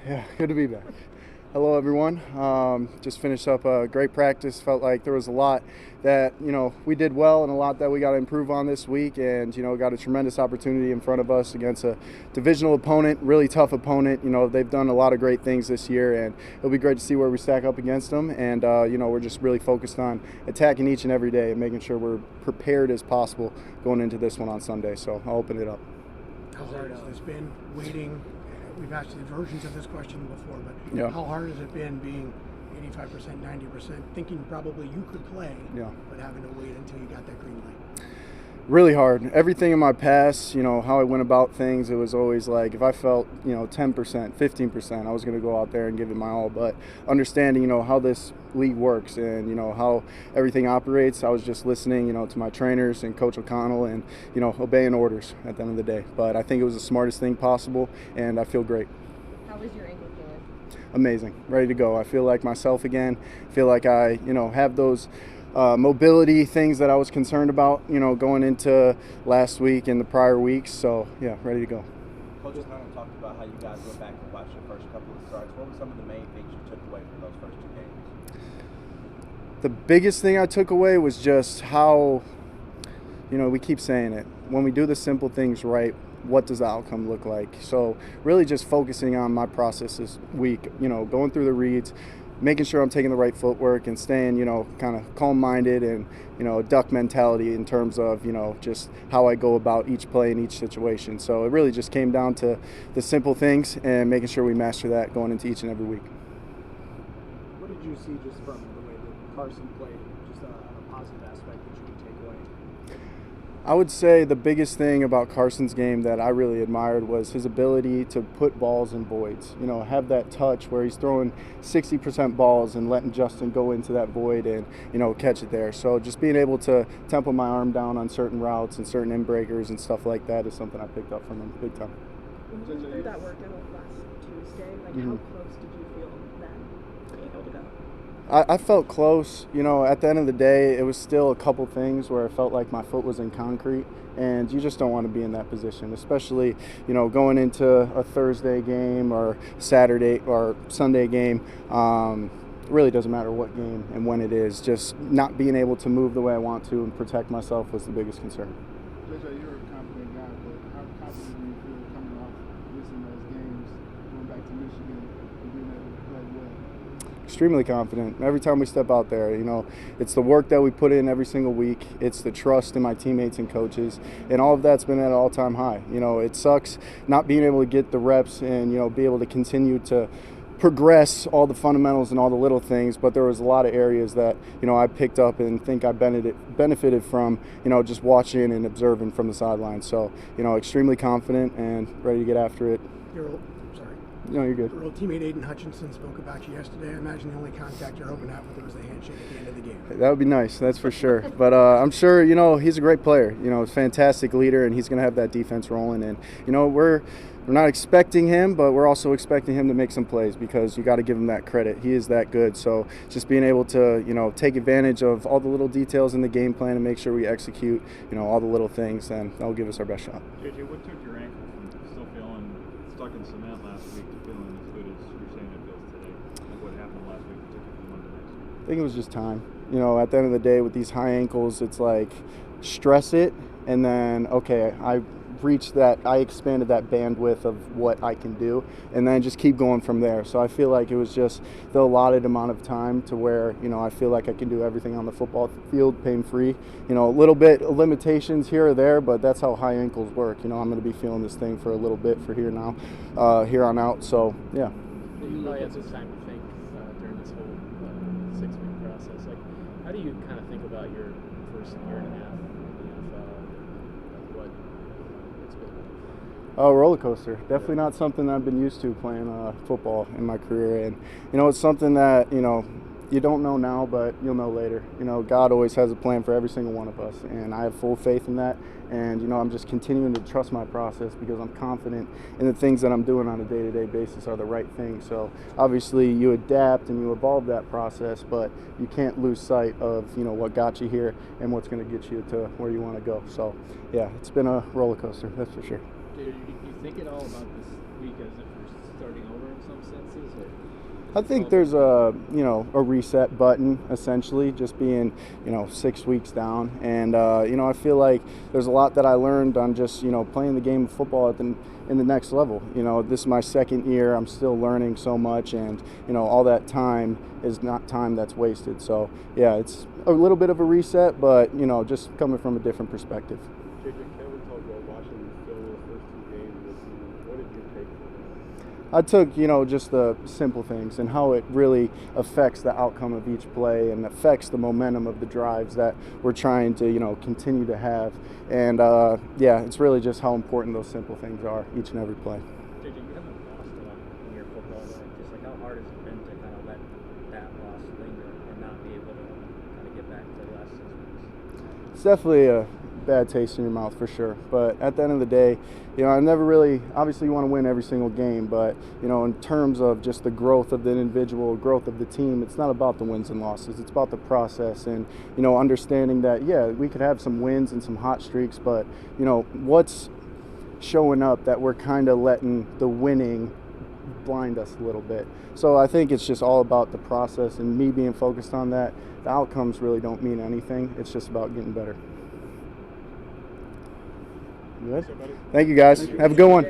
Yeah, good to be back. Hello, everyone. Just finished up a great practice. Felt like there was a lot that, we did well and a lot that we got to improve on this week. And, got a tremendous opportunity in front of us against a divisional opponent, really tough opponent. They've done a lot of great things this year, and it'll be great to see where we stack up against them. And, we're just really focused on attacking each and every day and making sure we're prepared as possible going into this one on Sunday. So I'll open it up. How hard has this been waiting? We've asked you versions of this question before, but yeah. How hard has it been being 85%, 90%, thinking probably you could play, but having to wait until you got that green light? Really hard. Everything in my past, how I went about things, it was always like if I felt, 10%, 15%, I was going to go out there and give it my all. But understanding, how this league works and, how everything operates, I was just listening, to my trainers and Coach O'Connell and, obeying orders at the end of the day. But I think it was the smartest thing possible, and I feel great. How was your ankle feeling? Amazing. Ready to go. I feel like myself again. I feel like I, have those mobility things that I was concerned about, going into last week and the prior weeks. So, yeah, ready to go. Coach O'Connell talked about how you guys went back and watched your first couple of starts. What were some of the main things you took away from those first two games? The biggest thing I took away was just how, we keep saying it. When we do the simple things right, what does the outcome look like? So really just focusing on my process this week, going through the reads, making sure I'm taking the right footwork and staying, kind of calm-minded and, a duck mentality in terms of, just how I go about each play in each situation. So it really just came down to the simple things and making sure we master that going into each and every week. What did you see just from the way that Carson played, just on a positive aspect that you could take away? I would say the biggest thing about Carson's game that I really admired was his ability to put balls in voids. Have that touch where he's throwing 60% balls and letting Justin go into that void and, catch it there. So just being able to tempo my arm down on certain routes and certain in breakers and stuff like that is something I picked up from him big time. When you did that workout last Tuesday, how close did you feel then being able to go? I felt close. At the end of the day, it was still a couple things where I felt like my foot was in concrete, and you just don't want to be in that position, especially, going into a Thursday game or Saturday or Sunday game. It really doesn't matter what game and when it is. Just not being able to move the way I want to and protect myself was the biggest concern. JJ, you're a confident guy, but how confident do you feel coming off missing those games, going back to Michigan and being able to play well? Extremely confident. Every time we step out there, it's the work that we put in every single week. It's the trust in my teammates and coaches, and all of that's been at an all-time high. It sucks not being able to get the reps and, be able to continue to progress all the fundamentals and all the little things, but there was a lot of areas that, I picked up and think I benefited from, just watching and observing from the sidelines. So, extremely confident and ready to get after it. No, you're good. Your old teammate Aiden Hutchinson spoke about you yesterday. I imagine the only contact you're hoping to have with him was the handshake at the end of the game. That would be nice, that's for sure. But I'm sure, he's a great player. A fantastic leader, and he's going to have that defense rolling. And, we're not expecting him, but we're also expecting him to make some plays because you got to give him that credit. He is that good. So just being able to, take advantage of all the little details in the game plan and make sure we execute, all the little things, and that'll give us our best shot. JJ, what took your ankle from still feeling stuck in cement last week to feeling as good as you're saying it feels today? Like what happened last week that took you from one to the next week? I think it was just time. At the end of the day with these high ankles, it's like stress it and then, okay, I expanded that bandwidth of what I can do and then just keep going from there. So I feel like it was just the allotted amount of time to where, I feel like I can do everything on the football field pain-free. A little bit of limitations here or there, but that's how high ankles work. I'm going to be feeling this thing for a little bit for here on out. So, yeah. You probably had some time to think during this whole 6-week process. Like, how do you kind of think about your first year and a half in the NFL? What it's been? Oh, roller coaster. Definitely not something that I've been used to playing football in my career. And, it's something that, you don't know now, but you'll know later. God always has a plan for every single one of us, and I have full faith in that. And, I'm just continuing to trust my process because I'm confident in the things that I'm doing on a day-to-day basis are the right things. So, obviously, you adapt and you evolve that process, but you can't lose sight of, what got you here and what's going to get you to where you want to go. So, yeah, it's been a roller coaster, that's for sure. Do you think at all about this week as if you're starting over in some circumstances? Or I think there's a reset button, essentially, just being 6 weeks down, and I feel like there's a lot that I learned on just playing the game of football in the next level. This is my second year. I'm still learning so much, and all that time is not time that's wasted. So yeah, it's a little bit of a reset, but just coming from a different perspective. JJ, Kevin talked about watching the film of the first two games with you. What did you take from that? I took, just the simple things and how it really affects the outcome of each play and affects the momentum of the drives that we're trying to, continue to have. And, it's really just how important those simple things are each and every play. JJ, you haven't lost a lot in your football life. Just how hard has it been to kind of let that loss linger and not be able to kind of get back to the last 6 weeks? It's definitely a bad taste in your mouth for sure, but at the end of the day, I never really, obviously you want to win every single game, but in terms of just the growth of the individual, growth of the team, it's not about the wins and losses, it's about the process and understanding that we could have some wins and some hot streaks, but what's showing up that we're kind of letting the winning blind us a little bit. So I think it's just all about the process and me being focused on that. The outcomes really don't mean anything, it's just about getting better. Good. Thank you, guys. Have a good one.